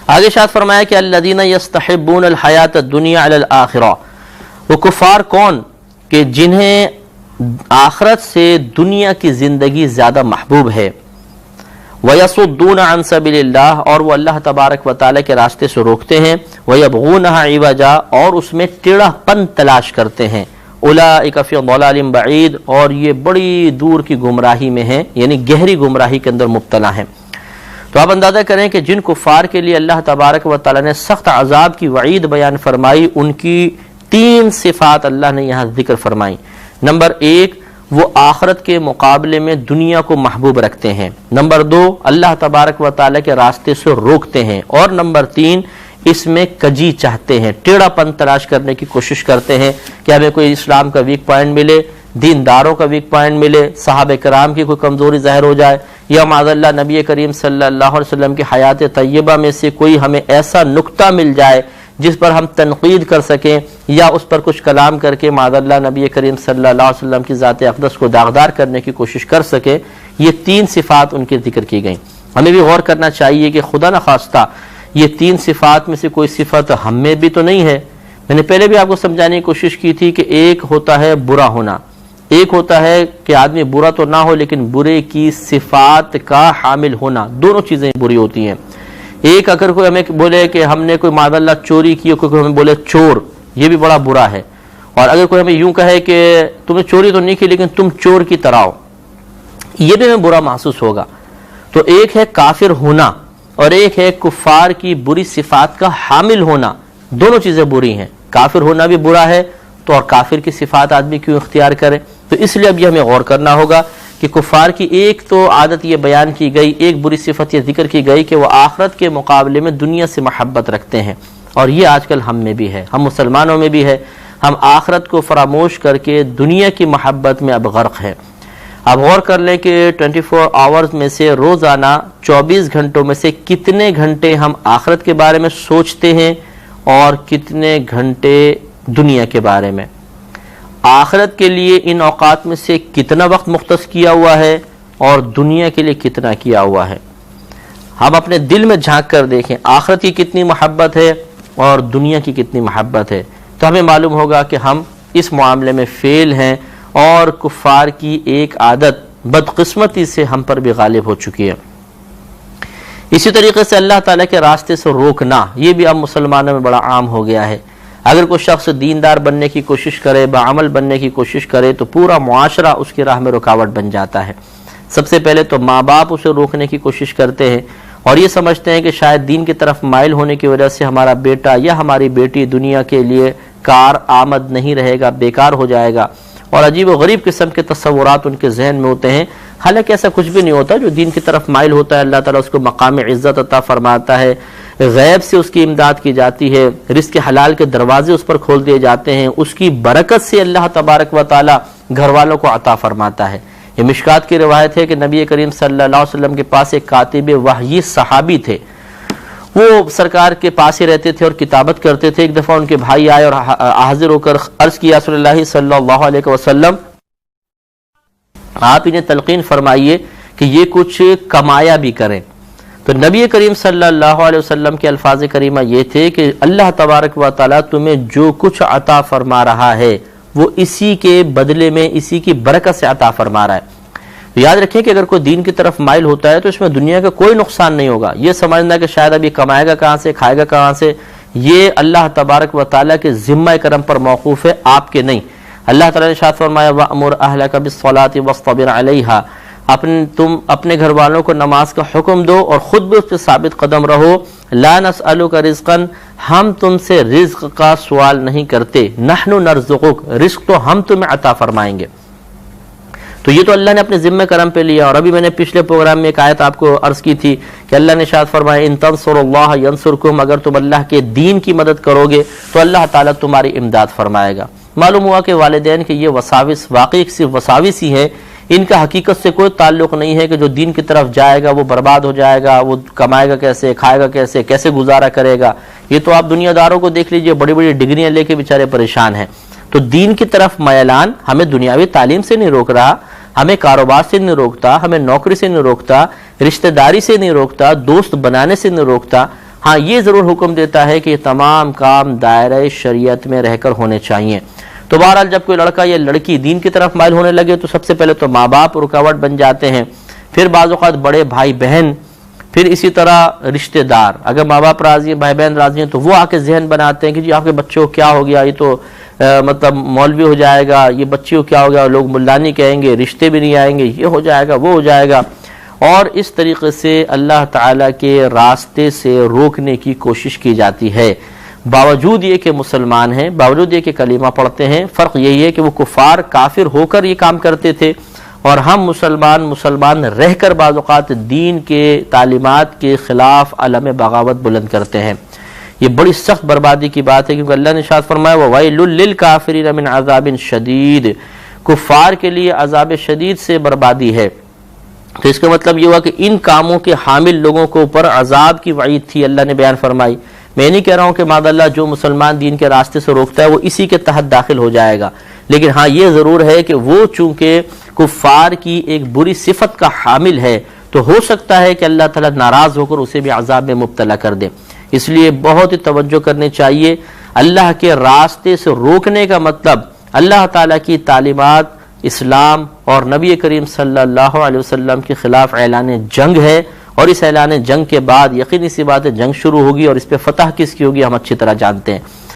آگے ارشاد فرمایا کہ الذین یستحبون الحیات الدنیا علی الآخرہ، وہ کفار کون کہ جنہیں آخرت سے دنیا کی زندگی زیادہ محبوب ہے، وَيَصُدُّونَ عَن سَبِيلِ اللَّهِ، اور وہ اللہ تبارک و تعالیٰ کے راستے سے روکتے ہیں، وَيَبْغُونَهَا عِوَجًا، اور اس میں ٹیڑھا پن تلاش کرتے ہیں، أُولَٰئِكَ فِي ضَلَالٍ بَعِيدٍ، اور یہ بڑی دور کی گمراہی میں ہیں، یعنی گہری گمراہی کے اندر مبتلا ہیں۔ تو آپ اندازہ کریں کہ جن کفار کے لیے اللہ تبارک و تعالیٰ نے سخت عذاب کی وعید بیان فرمائی، ان کی 3 صفات اللہ نے یہاں ذکر فرمائی۔ نمبر 1، وہ آخرت کے مقابلے میں دنیا کو محبوب رکھتے ہیں۔ نمبر 2، اللہ تبارک و تعالیٰ کے راستے سے روکتے ہیں۔ اور نمبر 3، اس میں کجی چاہتے ہیں، ٹیڑھا پن تلاش کرنے کی کوشش کرتے ہیں کہ ہمیں کوئی اسلام کا ویک پوائنٹ ملے، دینداروں کا ویک پوائنٹ ملے، صحابہ کرام کی کوئی کمزوری ظاہر ہو جائے، یا معاذ اللہ نبی کریم صلی اللہ علیہ وسلم کی حیات طیبہ میں سے کوئی ہمیں ایسا نکتہ مل جائے جس پر ہم تنقید کر سکیں، یا اس پر کچھ کلام کر کے معاذ اللہ نبی کریم صلی اللہ علیہ وسلم کی ذات اقدس کو داغدار کرنے کی کوشش کر سکیں۔ یہ 3 صفات ان کے ذکر کی گئیں۔ ہمیں بھی غور کرنا چاہیے کہ خدا نخواستہ یہ 3 صفات میں سے کوئی صفت ہم میں بھی تو نہیں ہے۔ میں نے پہلے بھی آپ کو سمجھانے کی کوشش کی تھی کہ ایک ہوتا ہے برا ہونا، ایک ہوتا ہے کہ آدمی برا تو نہ ہو لیکن برے کی صفات کا حامل ہونا، دونوں چیزیں بری ہوتی ہیں۔ ایک اگر کوئی ہمیں بولے کہ ہم نے کوئی معاذ اللہ چوری کی، کوئی ہمیں بولے چور، یہ بھی بڑا برا ہے۔ اور اگر کوئی ہمیں یوں کہے کہ تم نے چوری تو نہیں کی لیکن تم چور کی طرح ہو، یہ بھی ہمیں برا محسوس ہوگا۔ تو ایک ہے کافر ہونا اور ایک ہے کفار کی بری صفات کا حامل ہونا، دونوں چیزیں بری ہیں۔ کافر ہونا بھی برا ہے تو اور کافر کی صفات آدمی کیوں اختیار کرے؟ تو اس لیے اب یہ ہمیں غور کرنا ہوگا کہ کفار کی ایک تو عادت یہ بیان کی گئی، ایک بری صفت یہ ذکر کی گئی کہ وہ آخرت کے مقابلے میں دنیا سے محبت رکھتے ہیں، اور یہ آج کل ہم میں بھی ہے، ہم مسلمانوں میں بھی ہے۔ ہم آخرت کو فراموش کر کے دنیا کی محبت میں اب غرق ہیں۔ اب غور کر لیں کہ 24 آورز میں سے روزانہ 24 گھنٹوں میں سے کتنے گھنٹے ہم آخرت کے بارے میں سوچتے ہیں اور کتنے گھنٹے دنیا کے بارے میں۔ آخرت کے لیے ان اوقات میں سے کتنا وقت مختص کیا ہوا ہے اور دنیا کے لیے کتنا کیا ہوا ہے۔ ہم اپنے دل میں جھانک کر دیکھیں آخرت کی کتنی محبت ہے اور دنیا کی کتنی محبت ہے، تو ہمیں معلوم ہوگا کہ ہم اس معاملے میں فیل ہیں، اور کفار کی ایک عادت بدقسمتی سے ہم پر بھی غالب ہو چکی ہے۔ اسی طریقے سے اللہ تعالیٰ کے راستے سے روکنا، یہ بھی اب مسلمانوں میں بڑا عام ہو گیا ہے۔ اگر کوئی شخص دیندار بننے کی کوشش کرے، بعمل بننے کی کوشش کرے، تو پورا معاشرہ اس کی راہ میں رکاوٹ بن جاتا ہے۔ سب سے پہلے تو ماں باپ اسے روکنے کی کوشش کرتے ہیں اور یہ سمجھتے ہیں کہ شاید دین کی طرف مائل ہونے کی وجہ سے ہمارا بیٹا یا ہماری بیٹی دنیا کے لیے کار آمد نہیں رہے گا، بیکار ہو جائے گا، اور عجیب و غریب قسم کے تصورات ان کے ذہن میں ہوتے ہیں۔ حالانکہ ایسا کچھ بھی نہیں ہوتا۔ جو دین کی طرف مائل ہوتا ہے اللہ تعالیٰ اس کو مقام عزت عطا فرماتا ہے، غیب سے اس کی امداد کی جاتی ہے، رزق حلال کے دروازے اس پر کھول دیے جاتے ہیں، اس کی برکت سے اللہ تبارک و تعالیٰ گھر والوں کو عطا فرماتا ہے۔ یہ مشکات کی روایت ہے کہ نبی کریم صلی اللہ علیہ وسلم کے پاس ایک کاتب وحی صحابی تھے، وہ سرکار کے پاس ہی رہتے تھے اور کتابت کرتے تھے۔ ایک دفعہ ان کے بھائی آئے اور حاضر ہو کر عرض کیا رسول اللہ صلی اللہ علیہ وسلم، آپ انہیں تلقین فرمائیے کہ یہ کچھ کمایا بھی کریں۔ تو نبی کریم صلی اللہ علیہ وسلم کے الفاظ کریمہ یہ تھے کہ اللہ تبارک و تعالیٰ تمہیں جو کچھ عطا فرما رہا ہے وہ اسی کے بدلے میں اسی کی برکت سے عطا فرما رہا ہے۔ تو یاد رکھیں کہ اگر کوئی دین کی طرف مائل ہوتا ہے تو اس میں دنیا کا کوئی نقصان نہیں ہوگا۔ یہ سمجھنا کہ شاید اب یہ کمائے گا کہاں سے، کھائے گا کہاں سے، یہ اللہ تبارک و تعالیٰ کے ذمہ کرم پر موقوف ہے، آپ کے نہیں۔ اللہ تعالیٰ نے ارشاد فرمایا وَأْمُرْ أَهْلَكَ بِالصَّلَاةِ وَاصْطَبِرْ عَلَيْهَا، تم اپنے گھر والوں کو نماز کا حکم دو اور خود بھی اس پہ ثابت قدم رہو۔ لَا نَسْأَلُكَ رِزْقًا، ہم تم سے رزق کا سوال نہیں کرتے، نَحْنُ نَرْزُقُكَ، رزق تو ہم تمہیں عطا فرمائیں گے۔ تو یہ تو اللہ نے اپنے ذمہ کرم پہ لیا۔ اور ابھی میں نے پچھلے پروگرام میں ایک آیت آپ کو عرض کی تھی کہ اللہ نے ارشاد فرمایا ان تنصروا اللہ ینصرکم، اگر تم اللہ کے دین کی مدد کرو گے تو اللہ تعالیٰ تمہاری امداد فرمائے گا۔ معلوم ہوا کہ والدین کے یہ وساوس واقعی صرف وساوس ہی ہیں، ان کا حقیقت سے کوئی تعلق نہیں ہے کہ جو دین کی طرف جائے گا وہ برباد ہو جائے گا، وہ کمائے گا کیسے، کھائے گا کیسے، کیسے گزارا کرے گا۔ یہ تو آپ دنیا داروں کو دیکھ لیجئے، بڑی بڑی ڈگریاں لے کے بیچارے پریشان ہیں۔ تو دین کی طرف میلان ہمیں دنیاوی تعلیم سے نہیں روک رہا، ہمیں کاروبار سے نہیں روکتا، ہمیں نوکری سے نہیں روکتا، رشتہ داری سے نہیں روکتا، دوست بنانے سے نہیں روکتا، ہاں یہ ضرور حکم دیتا ہے کہ یہ تمام کام دائرہ شریعت میں رہ کر ہونے چاہیے۔ تو بہرحال جب کوئی لڑکا یا لڑکی دین کی طرف مائل ہونے لگے تو سب سے پہلے تو ماں باپ رکاوٹ بن جاتے ہیں، پھر بعض اوقات بڑے بھائی بہن، پھر اسی طرح رشتہ دار۔ اگر ماں باپ راضی ہیں، بھائی بہن راضی ہیں، تو وہ آ کے ذہن بناتے ہیں کہ جی آپ کے بچے کو کیا ہو گیا، یہ تو مطلب مولوی ہو جائے گا، یہ بچے کو کیا ہو گیا، لوگ ملانی کہیں گے، رشتے بھی نہیں آئیں گے، یہ ہو جائے گا، وہ ہو جائے گا، اور اس طریقے سے اللہ تعالیٰ کے راستے سے روکنے کی کوشش کی جاتی ہے۔ باوجود یہ کہ مسلمان ہیں، باوجود یہ کہ کلمہ پڑھتے ہیں، فرق یہی ہے کہ وہ کفار کافر ہو کر یہ کام کرتے تھے، اور ہم مسلمان رہ کر بعض اوقات دین کے تعلیمات کے خلاف علم بغاوت بلند کرتے ہیں۔ یہ بڑی سخت بربادی کی بات ہے، کیونکہ اللہ نے ارشاد فرمایا وَوَيْلٌ لِّلْكَافِرِينَ مِنْ عَذَابٍ شَدِيدٍ، کفار کے لیے عذاب شدید سے بربادی ہے۔ تو اس کا مطلب یہ ہوا کہ ان کاموں کے حامل لوگوں کو اوپر عذاب کی وعید تھی، اللہ نے بیان فرمائی۔ میں نہیں کہہ رہا ہوں کہ معاذ اللہ جو مسلمان دین کے راستے سے روکتا ہے وہ اسی کے تحت داخل ہو جائے گا، لیکن ہاں یہ ضرور ہے کہ وہ چونکہ کفار کی ایک بری صفت کا حامل ہے تو ہو سکتا ہے کہ اللہ تعالیٰ ناراض ہو کر اسے بھی عذاب میں مبتلا کر دے۔ اس لیے بہت ہی توجہ کرنی چاہیے۔ اللہ کے راستے سے روکنے کا مطلب اللہ تعالیٰ کی تعلیمات، اسلام اور نبی کریم صلی اللہ علیہ وسلم کے خلاف اعلان جنگ ہے، اور اس اعلان جنگ کے بعد یقینی سی بات ہے جنگ شروع ہوگی، اور اس پہ فتح کس کی ہوگی ہم اچھی طرح جانتے ہیں۔